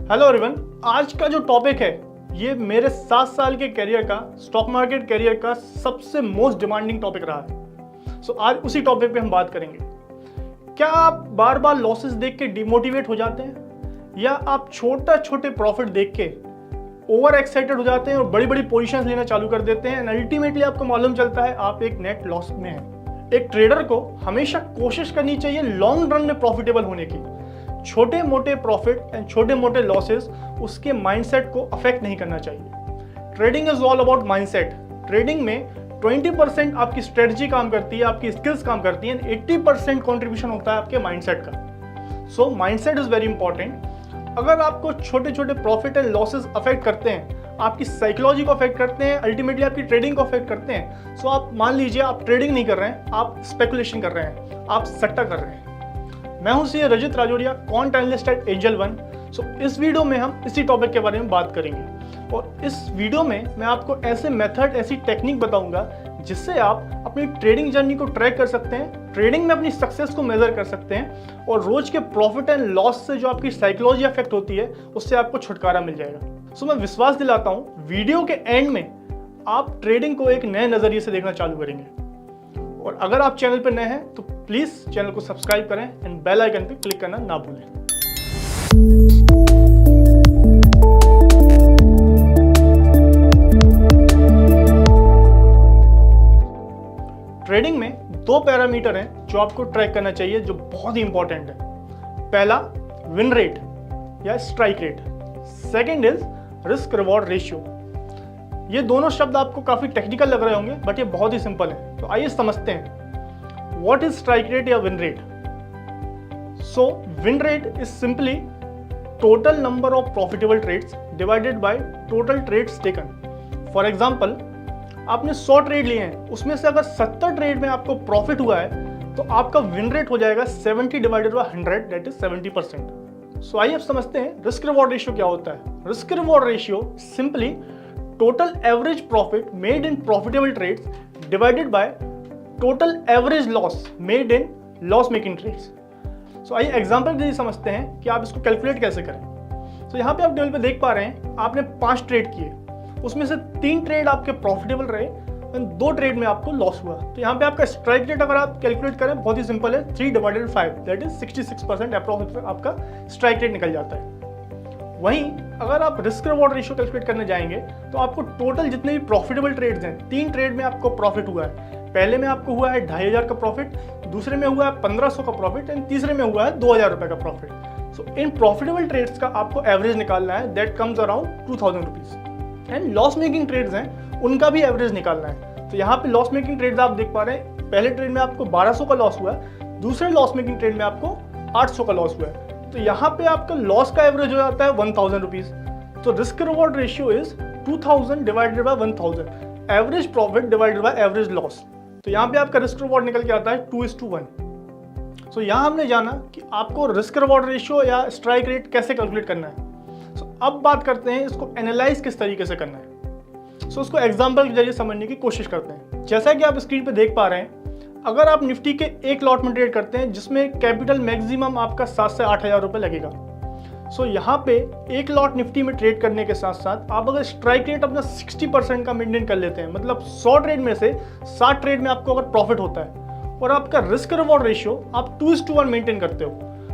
Hello everyone, आज का जो टॉपिक है ये मेरे 7 साल के करियर का, स्टॉक मार्केट करियर का सबसे मोस्ट डिमांडिंग टॉपिक रहा है। सो आज उसी टॉपिक पे हम बात करेंगे। क्या आप बार बार लॉसेस देख के डिमोटिवेट हो जाते हैं, या आप छोटे प्रॉफिट देख के ओवर एक्साइटेड हो जाते हैं और बड़ी बड़ी पोजीशंस लेना चालू कर देते हैं एंड अल्टीमेटली आपको मालूम चलता है आप एक नेट लॉस में हैं। एक ट्रेडर को हमेशा कोशिश करनी चाहिए लॉन्ग रन में प्रॉफिटेबल होने की। छोटे मोटे प्रॉफिट एंड छोटे मोटे लॉसेस उसके माइंडसेट को अफेक्ट नहीं करना चाहिए। Trading is all about mindset. Trading में 20% आपकी स्ट्रेटजी काम करती है, आपकी स्किल्स काम करती है, 80% कॉन्ट्रीब्यूशन होता है आपके माइंडसेट का। सो माइंडसेट इज वेरी इंपॉर्टेंट। अगर आपको छोटे छोटे प्रॉफिट एंड लॉसेस अफेक्ट करते हैं, आपकी साइकोलॉजी को अफेक्ट करते हैं, अल्टीमेटली आपकी ट्रेडिंग को अफेक्ट करते हैं, सो आप मान लीजिए आप ट्रेडिंग नहीं कर रहे हैं, आप स्पेकुलेशन कर रहे हैं, आप सट्टा कर रहे हैं। मैं हूं CA Rajit Rajauriya, quant analyst at Angel One. So इस वीडियो में हम इसी टॉपिक के बारे में बात करेंगे और इस वीडियो में मैं आपको ऐसे मेथड, ऐसी टेक्निक बताऊंगा जिससे आप अपनी ट्रेडिंग जर्नी को ट्रैक कर सकते हैं, ट्रेडिंग में अपनी सक्सेस को मेजर कर सकते हैं और रोज के प्रॉफिट एंड लॉस से जो आपकी साइकोलॉजी अफेक्ट होती है उससे आपको छुटकारा मिल जाएगा। सो मैं विश्वास दिलाता हूँ वीडियो के एंड में आप ट्रेडिंग को एक नए नजरिए से देखना चालू करेंगे। और अगर आप चैनल पर नए हैं तो प्लीज चैनल को सब्सक्राइब करें एंड बेल आइकन पे क्लिक करना ना भूलें। ट्रेडिंग में दो पैरामीटर हैं जो आपको ट्रैक करना चाहिए, जो बहुत ही इंपॉर्टेंट है। पहला विन रेट या strike rate, second is risk reward ratio. ये दोनों शब्द आपको काफी टेक्निकल लग रहे होंगे बट ये बहुत ही सिंपल है। तो आइए समझते हैं व्हाट इज स्ट्राइक रेट या win rate. So win rate is simply total number of profitable trades divided by total trades taken. For example, आपने 100 ट्रेड लिए हैं, उसमें से अगर 70 ट्रेड में आपको प्रॉफिट हुआ है तो आपका विन रेट हो जाएगा 70 डिवाइडेड बाय 100, दैट इज 70%। सो आइए अब समझते हैं रिस्क रिवॉर्ड रेशियो क्या होता है। Risk reward ratio simply total average profit made in profitable trades divided by total average loss made in loss making trades। So आइए एग्जांपल के लिए समझते हैं कि आप इसको कैलकुलेट कैसे करें। तो यहाँ पे आप टेबल पे देख पा रहे हैं आपने 5 ट्रेड किए, उसमें से 3 ट्रेड आपके प्रॉफिटेबल रहे और 2 ट्रेड में आपको लॉस हुआ। तो यहाँ पे आपका स्ट्राइक रेट अगर आप कैलकुलेट करें बहुत ही सिंपल है, 3 डिवाइडेड 5 दैट इज 66% अप्रॉक्सिमेट आपका स्ट्राइक रेट निकल जाता है। वहीं अगर आप रिस्क रिवॉर्ड रेशियो कैलकुलेट करने जाएंगे तो आपको टोटल जितने भी प्रॉफिटेबल ट्रेड्स हैं, 3 ट्रेड में आपको प्रॉफिट हुआ है, पहले में आपको हुआ है 2500 का प्रॉफिट, दूसरे में हुआ है 1500 का प्रॉफिट एंड तीसरे में हुआ है 2000 रुपए का प्रॉफिट। सो इन प्रॉफिटेबल ट्रेड्स का आपको एवरेज निकालना है, that comes around 2000 rupees. And loss making trades हैं उनका भी एवरेज निकालना है। तो यहाँ पे लॉस मेकिंग ट्रेड्स आप देख पा रहे हैं, पहले ट्रेड में आपको 1200 का लॉस हुआ है, दूसरे लॉस मेकिंग ट्रेड में आपको 800 का लॉस हुआ है। तो यहाँ पे आपका लॉस का एवरेज हो जाता है 1000 रुपीज। तो risk reward ratio is 2000 divided by 1000, average profit divided by average loss. तो यहाँ पे आपका रिस्क रिवॉर्ड निकल के आता है 2:1। सो यहाँ हमने जाना कि आपको रिस्क रिवॉर्ड रेशियो या स्ट्राइक रेट कैसे कैलकुलेट करना है। सो अब बात करते हैं इसको एनालाइज किस तरीके से करना है। सो उसको एग्जाम्पल के जरिए समझने की कोशिश करते हैं। जैसा कि आप स्क्रीन पे देख पा रहे हैं, अगर आप निफ्टी के एक लॉट में ट्रेड करते हैं जिसमें कैपिटल मैक्सिमम आपका 7 से 8000 रुपये लगेगा। सो यहाँ पे एक लॉट निफ्टी में ट्रेड करने के साथ साथ आप अगर स्ट्राइक रेट अपना 60% का मेंटेन कर लेते हैं, मतलब 100 ट्रेड में से 60 ट्रेड में आपको अगर प्रॉफिट होता है और आपका रिस्क रिवॉर्ड रेशियो आप 2:1 मेंटेन करते हो,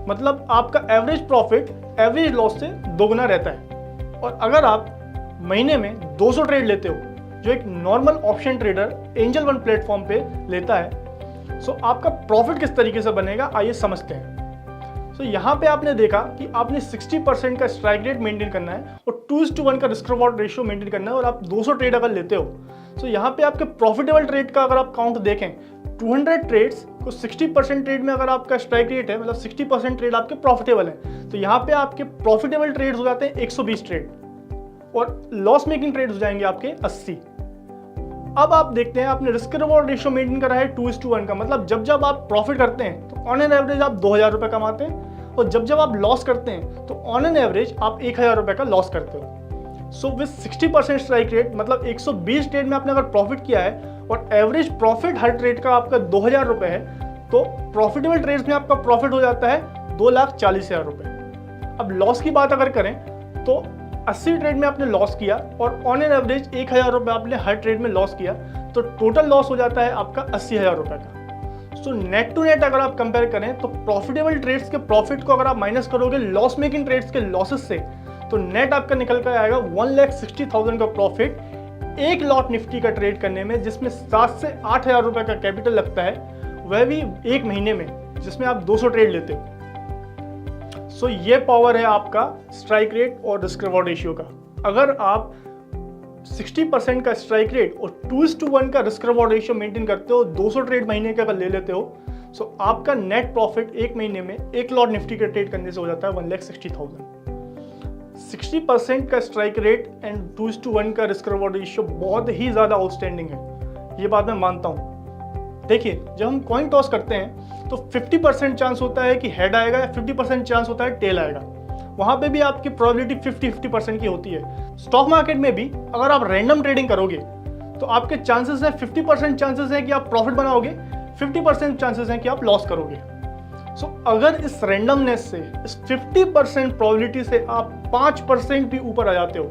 मतलब आपका एवरेज प्रॉफिट एवरेज लॉस से दोगुना रहता है। और अगर आप महीने में 200 ट्रेड लेते हो, जो एक normal option trader angel one platform पे लेता है, सो आपका प्रॉफिट किस तरीके से बनेगा आइए समझते हैं। सो यहाँ पे आपने देखा कि आपने 60% का स्ट्राइक रेट मेंटेन करना है और 2:1 का रिस्क रिवॉर्ड रेशियो मेंटेन करना है और आप 200 ट्रेड अगर लेते हो, सो यहाँ पे आपके प्रॉफिटेबल ट्रेड का अगर आप काउंट देखें, 200 ट्रेड्स को 60% ट्रेड में अगर आपका स्ट्राइक रेट है, मतलब 60% ट्रेड आपके प्रॉफिटेबल है, तो यहाँ पे आपके प्रॉफिटेबल ट्रेड्स हो जाते हैं 120 ट्रेड और लॉस मेकिंग ट्रेड्स हो जाएंगे आपके 80। अब आप देखते हैं आपने रिस्क रिवॉर्ड रेशियो मेंटेन करा है 2:1 का, मतलब जब जब आप प्रॉफिट करते हैं तो ऑन एन एवरेज आप 2000 रुपये कमाते हैं और जब जब आप लॉस करते हैं तो ऑन एन एवरेज आप 1000 रुपये का लॉस करते हो। सो विद 60% स्ट्राइक रेट, मतलब 120 ट्रेड में आपने अगर प्रॉफिट किया है और एवरेज प्रॉफिट हर ट्रेड का आपका 2000 रुपये है, तो प्रॉफिटेबल ट्रेड्स में आपका प्रॉफिट हो जाता है 2,40,000 रुपये। अब लॉस की बात अगर करें तो 80 ट्रेड में आपने लॉस किया और ऑन एन एवरेज 1000 रुपये आपने हर ट्रेड में लॉस किया, तो टोटल लॉस हो जाता है आपका 80,000 रुपये का। सो नेट टू नेट अगर आप कंपेयर करें तो प्रॉफिटेबल ट्रेड्स के प्रॉफिट को अगर आप माइनस करोगे लॉस मेकिंग ट्रेड्स के लॉसेस से, तो नेट आपका निकल कर आएगा 1,60,000 का प्रॉफिट एक लॉट निफ्टी का ट्रेड करने में, जिसमें 7 से 8,000 रुपये का कैपिटल लगता है, वह भी एक महीने में, जिसमें आप 200 ट्रेड लेते हो। सो ये पावर है आपका स्ट्राइक रेट और रिस्क रिवॉर्ड रेशियो का। अगर आप 60% का स्ट्राइक रेट और 2:1 का रिस्क रिवॉर्ड रेशियो मेंटेन करते हो, 200 ट्रेड महीने का अगर ले लेते हो, सो आपका नेट प्रॉफिट एक महीने में एक लॉट निफ्टी का ट्रेड करने से हो जाता है 1,60,000। 60% का स्ट्राइक रेट एंड 2:1 का रिस्क रिवॉर्ड रेशियो बहुत ही ज़्यादा आउटस्टैंडिंग है, ये बात मैं मानता हूँ। देखिए, जब हम कॉइन टॉस करते हैं तो 50% चांस होता है कि हेड आएगा या 50% चांस होता है टेल आएगा। वहाँ पे भी आपकी प्रोबेबिलिटी 50-50% की होती है। स्टॉक मार्केट में भी अगर आप रैंडम ट्रेडिंग करोगे तो आपके चांसेस हैं 50% चांसेस हैं कि आप प्रॉफिट बनाओगे, 50% चांसेस हैं कि आप लॉस करोगे। सो अगर इस रैंडमनेस से, इस 50% प्रोबेबिलिटी से आप 5% भी ऊपर आ जाते हो,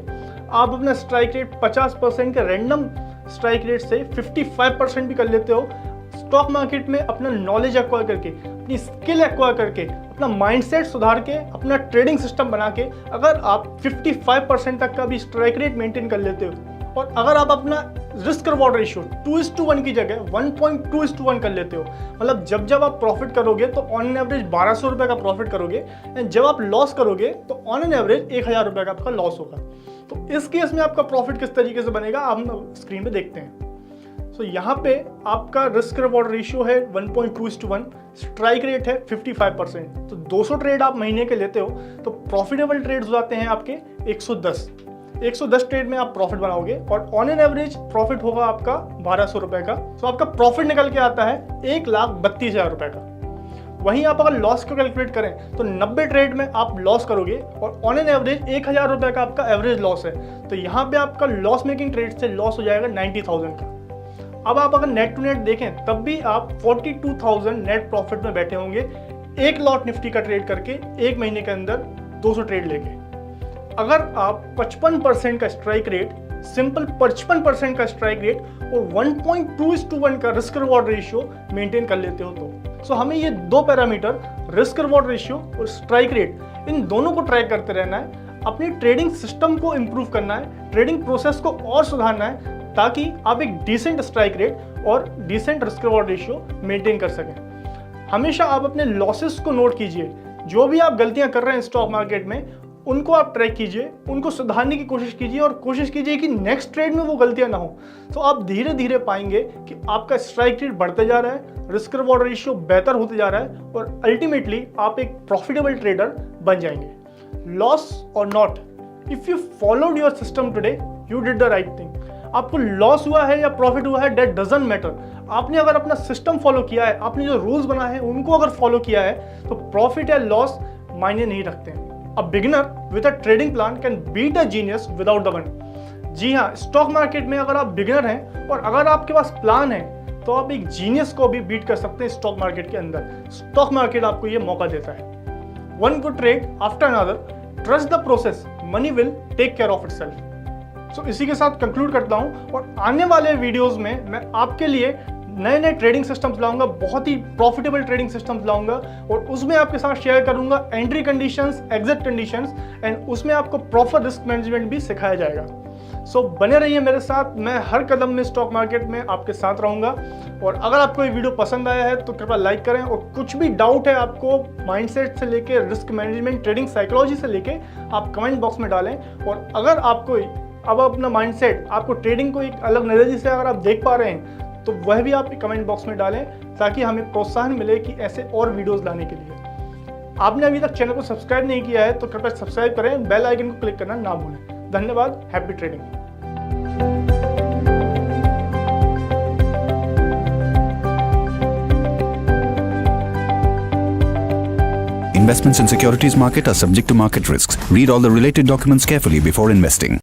आप अपना स्ट्राइक रेट 50% के रैंडम स्ट्राइक रेट से 55% भी कर लेते हो, स्टॉक मार्केट में अपना नॉलेज एक्वायर करके, अपनी स्किल एक्वायर करके, अपना माइंडसेट सुधार के, अपना ट्रेडिंग सिस्टम बना के अगर आप 55% तक का भी स्ट्राइक रेट मेंटेन कर लेते हो, और अगर आप अपना रिस्क रिवॉर्ड रेशियो 2:1 की जगह 1.2:1 कर लेते हो, मतलब जब आप प्रॉफिट करोगे तो ऑन एन एवरेज 1,200 रुपये का प्रॉफिट करोगे, एंड जब आप लॉस करोगे तो ऑन एन एवरेज 1,000 रुपये का आपका लॉस होगा। तो इस केस में आपका प्रॉफिट किस तरीके से बनेगा हम स्क्रीन पे देखते हैं। सो यहाँ पे आपका रिस्क रिवॉर्ड रेशियो है 1.2:1, स्ट्राइक रेट है 55%। तो 200 ट्रेड आप महीने के लेते हो तो प्रॉफिटेबल ट्रेड्स हो जाते हैं आपके 110 ट्रेड में आप प्रॉफिट बनाओगे और ऑन एन एवरेज प्रॉफिट होगा आपका 1,200 रुपये का। तो आपका प्रॉफिट निकल के आता है 1,32,000 रुपये का। वहीं आप अगर लॉस को कैलकुलेट करें तो 90 ट्रेड में आप लॉस करोगे और ऑन एन एवरेज 1,000 रुपये का आपका एवरेज लॉस है, तो यहाँ पे आपका लॉस मेकिंग ट्रेड से लॉस हो जाएगा 90,000 का। अब आप अगर नेट टू नेट देखें तब भी आप 42,000 नेट प्रॉफिट में बैठे होंगे, एक लॉट निफ्टी का ट्रेड करके एक महीने के अंदर 200 ट्रेड लेके। अगर आप 55% का स्ट्राइक रेट, सिंपल 55% का स्ट्राइक रेट और 1.2:1 का रिस्क रिवॉर्ड रेशियो मेंटेन कर लेते हो तो सो हमें ये दो पैरामीटर रिस्क रिवॉर्ड रेशियो और स्ट्राइक रेट, इन दोनों को ट्रैक करते रहना है, अपनी ट्रेडिंग सिस्टम को इंप्रूव करना है, ट्रेडिंग प्रोसेस को और सुधारना है, ताकि आप एक डिसेंट स्ट्राइक रेट और decent risk reward ratio maintain कर सकें। हमेशा आप अपने लॉसेस को नोट कीजिए, जो भी आप गलतियां कर रहे हैं स्टॉक मार्केट में उनको आप ट्रैक कीजिए, उनको सुधारने की कोशिश कीजिए और कोशिश कीजिए कि नेक्स्ट ट्रेड में वो गलतियां ना हो। तो आप धीरे धीरे पाएंगे कि आपका स्ट्राइक रेट बढ़ते जा रहा है, रिस्क रिवॉर्ड रेशियो बेहतर होते जा रहा है और अल्टीमेटली आप एक प्रॉफिटेबल ट्रेडर बन जाएंगे। लॉस और not, if you followed your system today you did the right thing. आपको लॉस हुआ है या प्रॉफिट हुआ है दैट डजंट मैटर, आपने अगर अपना सिस्टम फॉलो किया है, आपने जो रूल्स बनाए हैं उनको अगर फॉलो किया है तो प्रॉफिट या लॉस मायने नहीं रखते हैं। A beginner with a trading plan can beat a genius without the money। जी हाँ, स्टॉक मार्केट में अगर आप बिगिनर हैं और अगर आपके पास प्लान है तो आप एक जीनियस को भी बीट कर सकते हैं स्टॉक मार्केट के अंदर। स्टॉक मार्केट आपको ये मौका देता है। One good trade after another, trust the process, money will take care of itself. So इसी के साथ कंक्लूड करता हूँ और आने वाले वीडियोस में मैं आपके लिए नए नए ट्रेडिंग सिस्टम्स लाऊंगा, बहुत ही प्रॉफिटेबल ट्रेडिंग सिस्टम्स लाऊंगा और उसमें आपके साथ शेयर करूंगा entry conditions, exit conditions and उसमें आपको प्रॉपर रिस्क मैनेजमेंट भी सिखाया जाएगा। सो बने रहिए मेरे साथ, मैं हर कदम में स्टॉक मार्केट में आपके साथ रहूंगा। और अगर आपको ये वीडियो पसंद आया है तो कृपया लाइक करें और कुछ भी डाउट है आपको माइंडसेट से लेके रिस्क मैनेजमेंट, ट्रेडिंग साइकोलॉजी से लेके, आप कमेंट बॉक्स में डालें। और अगर आपको अब अपना माइंडसेट, आपको ट्रेडिंग को एक अलग नज़रिए से अगर आप देख पा रहे हैं तो वह भी आप कमेंट बॉक्स में डालें ताकि हमें प्रोत्साहन मिले कि ऐसे और वीडियोस लाने के लिए। आपने अभी तक चैनल को सब्सक्राइब नहीं किया है तो कृपया सब्सक्राइब करें, बेल आइकन को क्लिक करना ना भूलें। धन्यवाद, happy trading. Investments in securities market are subject to market risks. Read all the related documents carefully before investing.